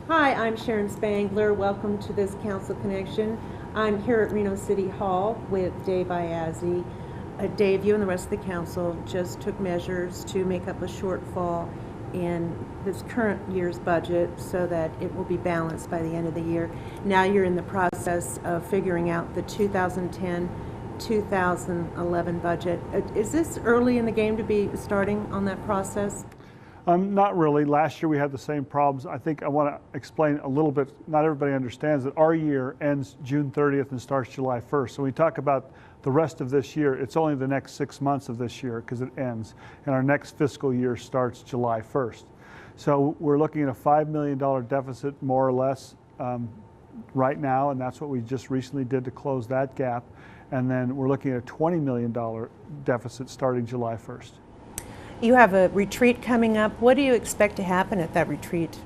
Hi, I'm Sharon Spangler. Welcome to this Council Connection. I'm here at Reno City Hall with Dave Iazzi. Dave, you and the rest of the council just took measures to make up a shortfall in this current year's budget so that it will be balanced by the end of the year. Now you're in the process of figuring out the 2010-2011 budget. Is this early in the game to be starting on that process? Not really. Last year we had the same problems. I think I want to explain a little bit. Not everybody understands that our year ends June 30th and starts July 1st. So when we talk about the rest of this year, it's only the next 6 months of this year because it ends. And our next fiscal year starts July 1st. So we're looking at a $5 million deficit more or less right now, and that's what we just recently did to close that gap. And then we're looking at a $20 million deficit starting July 1st. You have a retreat coming up. What do you expect to happen at that retreat?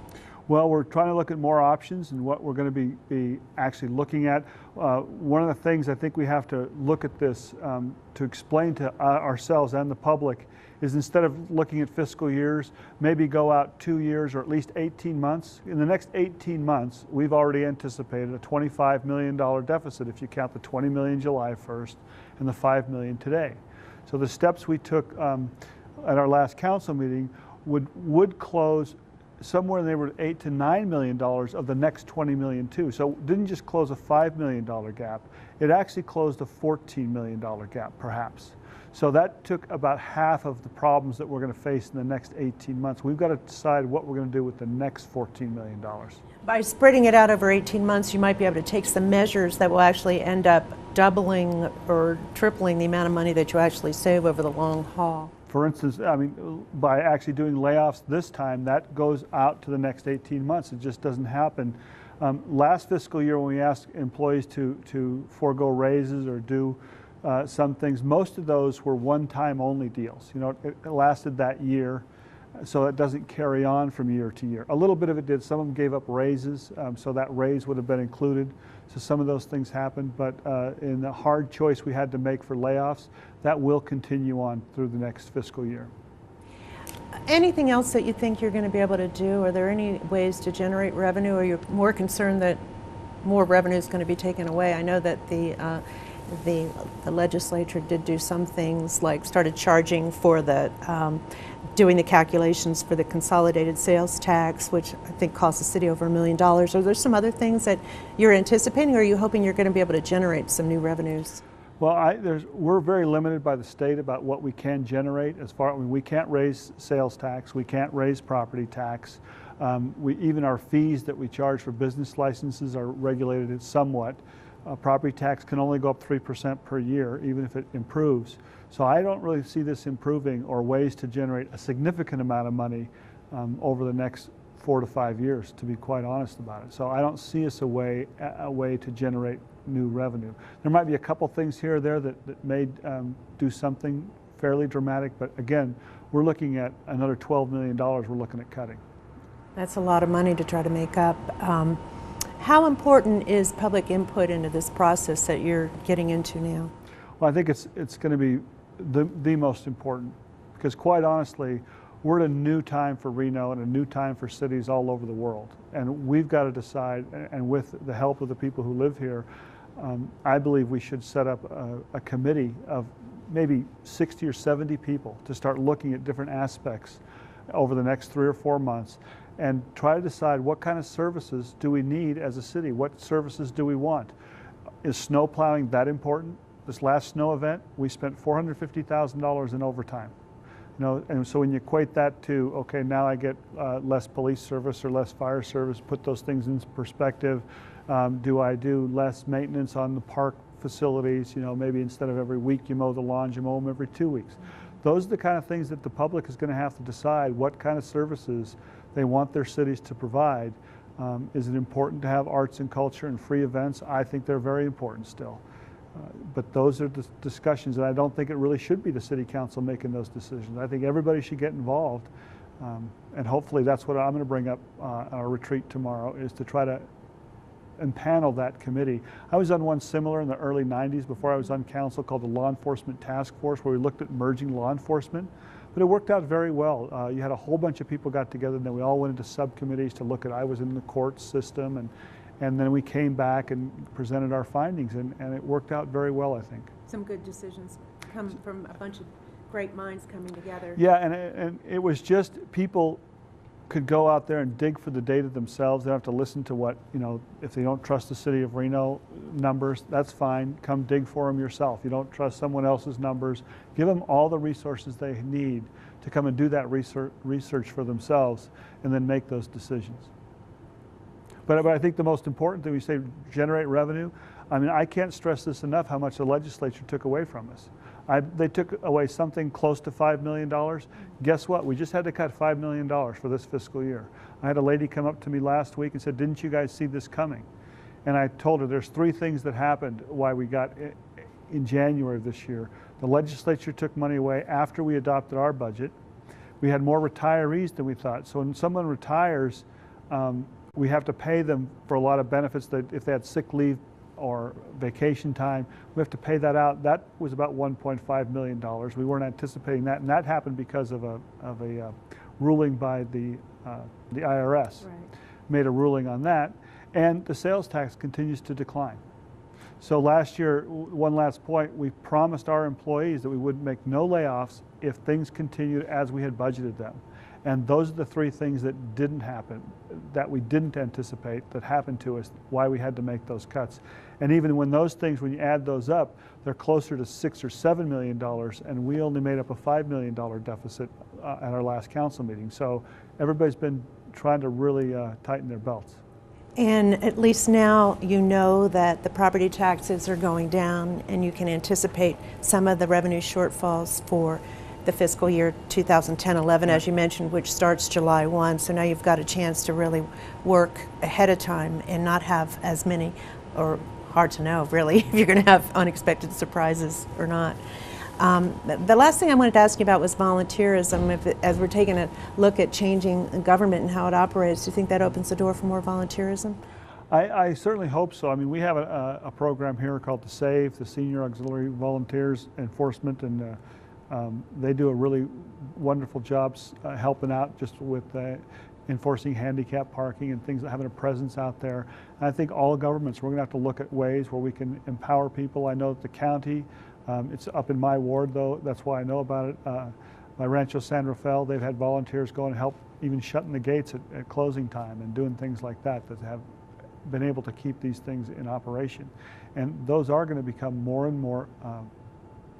Well, we're trying to look at more options and what we're going to be actually looking at. One of the things I think we have to look at this to explain to ourselves and the public is instead of looking at fiscal years, maybe go out 2 years or at least 18 months. In the next 18 months, we've already anticipated a $25 million deficit if you count the $20 million July 1st and the $5 million today. So the steps we took at our last council meeting would close somewhere in the neighborhood of $8 to $9 million of the next $20 million too. So it didn't just close a $5 million gap, it actually closed a $14 million gap perhaps. So that took about half of the problems that we're going to face in the next 18 months. We've got to decide what we're going to do with the next $14 million. By spreading it out over 18 months, you might be able to take some measures that will actually end up doubling or tripling the amount of money that you actually save over the long haul. For instance, I mean, by actually doing layoffs this time, that goes out to the next 18 months. It just doesn't happen. Last fiscal year, when we asked employees to forego raises or do some things, most of those were one-time only deals. You know, it lasted that year, so it doesn't carry on from year to year. A little bit of it did. Some of them gave up raises, so that raise would have been included. So some of those things happened, but in the hard choice we had to make for layoffs, that will continue on through the next fiscal year. Anything else that you think you're going to be able to do? Are there any ways to generate revenue, or you're more concerned that more revenue is going to be taken away? I know that the legislature did do some things, like started charging for the doing the calculations for the consolidated sales tax, which I think costs the city over $1 million. Are there some other things that you're anticipating, or are you hoping you're going to be able to generate some new revenues? Well, we're very limited by the state about what we can generate. We can't raise sales tax, we can't raise property tax. Even our fees that we charge for business licenses are regulated somewhat. Property tax can only go up 3% per year, even if it improves. So I don't really see this improving or ways to generate a significant amount of money over the next 4 to 5 years, to be quite honest about it. So I don't see us a way to generate new revenue. There might be a couple things here or there that may do something fairly dramatic, but again, we're looking at another $12 million we're looking at cutting. That's a lot of money to try to make up. How important is public input into this process that you're getting into now? Well, I think it's going to be the most important, because quite honestly, we're at a new time for Reno and a new time for cities all over the world. And we've got to decide, and with the help of the people who live here, I believe we should set up a committee of maybe 60 or 70 people to start looking at different aspects over the next 3 or 4 months and try to decide what kind of services do we need as a city? What services do we want? Is snow plowing that important? This last snow event, we spent $450,000 in overtime. You know, and so when you equate that to, okay, now I get less police service or less fire service, put those things in perspective. Do I do less maintenance on the park facilities? You know, maybe instead of every week you mow the lawns, you mow them every 2 weeks. Those are the kind of things that the public is going to have to decide what kind of services they want their cities to provide. Is it important to have arts and culture and free events? I think they're very important still. But those are the discussions, and I don't think it really should be the city council making those decisions. I think everybody should get involved, and hopefully that's what I'm going to bring up at our retreat tomorrow, is to try to empanel that committee. I was on one similar in the early 90s before I was on council, called the Law Enforcement Task Force, where we looked at merging law enforcement. But it worked out very well. You had a whole bunch of people got together, and then we all went into subcommittees to look at, I was in the court system, and then we came back and presented our findings, and it worked out very well, I think. Some good decisions come from a bunch of great minds coming together. Yeah, and it was just people could go out there and dig for the data themselves. They don't have to listen to what, if they don't trust the city of Reno numbers, that's fine. Come dig for them yourself. You don't trust someone else's numbers. Give them all the resources they need to come and do that research for themselves and then make those decisions. But I think the most important thing, we say generate revenue. I mean, I can't stress this enough how much the legislature took away from us. They took away something close to $5 million. Guess what? We just had to cut $5 million for this fiscal year. I had a lady come up to me last week and said, didn't you guys see this coming? And I told her there's 3 things that happened why we got in January of this year. The legislature took money away after we adopted our budget. We had more retirees than we thought. So when someone retires, we have to pay them for a lot of benefits that if they had sick leave or vacation time, we have to pay that out. That was about $1.5 million. We weren't anticipating that, and that happened because of a ruling by the IRS. Right. Made a ruling on that, and the sales tax continues to decline. So last year, one last point, we promised our employees that we would make no layoffs if things continued as we had budgeted them. And those are the 3 things that didn't happen, that we didn't anticipate, that happened to us, why we had to make those cuts. And even when those things, when you add those up, they're closer to $6 or $7 million, and we only made up a $5 million deficit at our last council meeting. So everybody's been trying to really tighten their belts. And at least now you know that the property taxes are going down, and you can anticipate some of the revenue shortfalls for the fiscal year 2010-11, as you mentioned, which starts July 1. So now you've got a chance to really work ahead of time and not have as many, or hard to know really, if you're going to have unexpected surprises or not. The last thing I wanted to ask you about was volunteerism. As we're taking a look at changing government and how it operates, do you think that opens the door for more volunteerism? I certainly hope so. I mean, we have a program here called the SAVE, the Senior Auxiliary Volunteers Enforcement, and they do a really wonderful job helping out just with enforcing handicap parking and things, having a presence out there. And I think all governments, we're going to have to look at ways where we can empower people. I know that the county, it's up in my ward though, that's why I know about it. My Rancho San Rafael, they've had volunteers go and help even shutting the gates at closing time and doing things like that have been able to keep these things in operation. And those are going to become more and more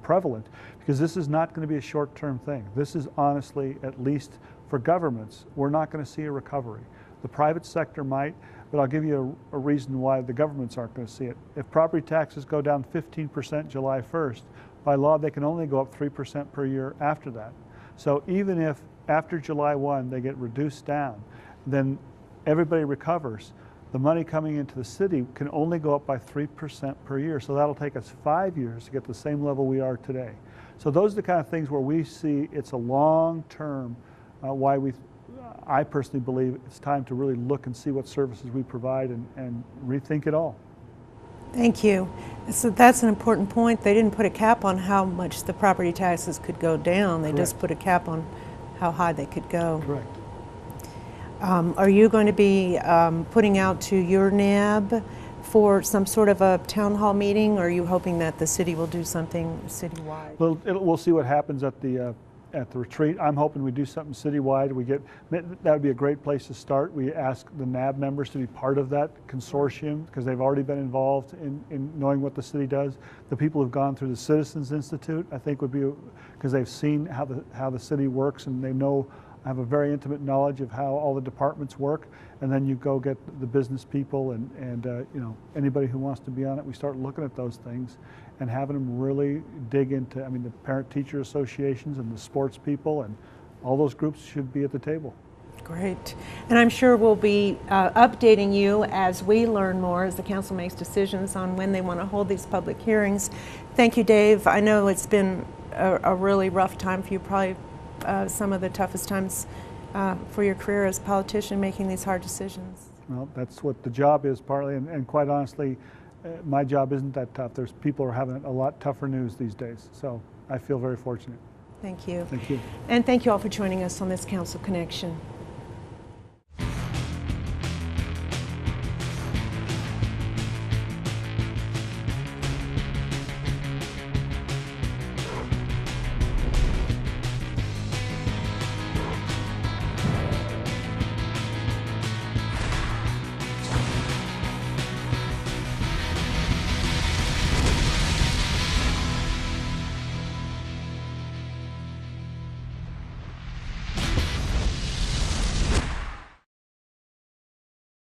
prevalent, because this is not going to be a short-term thing. This is honestly, at least for governments, we're not going to see a recovery. The private sector might, but I'll give you a reason why the governments aren't going to see it. If property taxes go down 15% July 1st, by law they can only go up 3% per year after that. So even if after July 1 they get reduced down, then everybody recovers. The money coming into the city can only go up by 3% per year. So that'll take us 5 years to get the same level we are today. So those are the kind of things where we see it's a long-term, why I personally believe it's time to really look and see what services we provide and rethink it all. Thank you. So that's an important point. They didn't put a cap on how much the property taxes could go down. They just put a cap on how high they could go. Correct. Are you going to be putting out to your NAB for some sort of a town hall meeting, or are you hoping that the city will do something citywide? Well, we'll see what happens at the retreat. I'm hoping we do something citywide. That would be a great place to start. We ask the NAB members to be part of that consortium because they've already been involved in knowing what the city does. The people who've gone through the Citizens Institute, I think, would be, because they've seen how the city works, and they have a very intimate knowledge of how all the departments work. And then you go get the business people and anybody who wants to be on it. We start looking at those things and having them really dig into, the parent-teacher associations and the sports people, and all those groups should be at the table. Great. And I'm sure we'll be updating you as we learn more, as the council makes decisions on when they want to hold these public hearings. Thank you, Dave. I know it's been a really rough time for you, probably some of the toughest times for your career as a politician, making these hard decisions. Well, that's what the job is partly, and quite honestly, my job isn't that tough. People are having a lot tougher news these days, so I feel very fortunate. Thank you. Thank you. And thank you all for joining us on this Council Connection.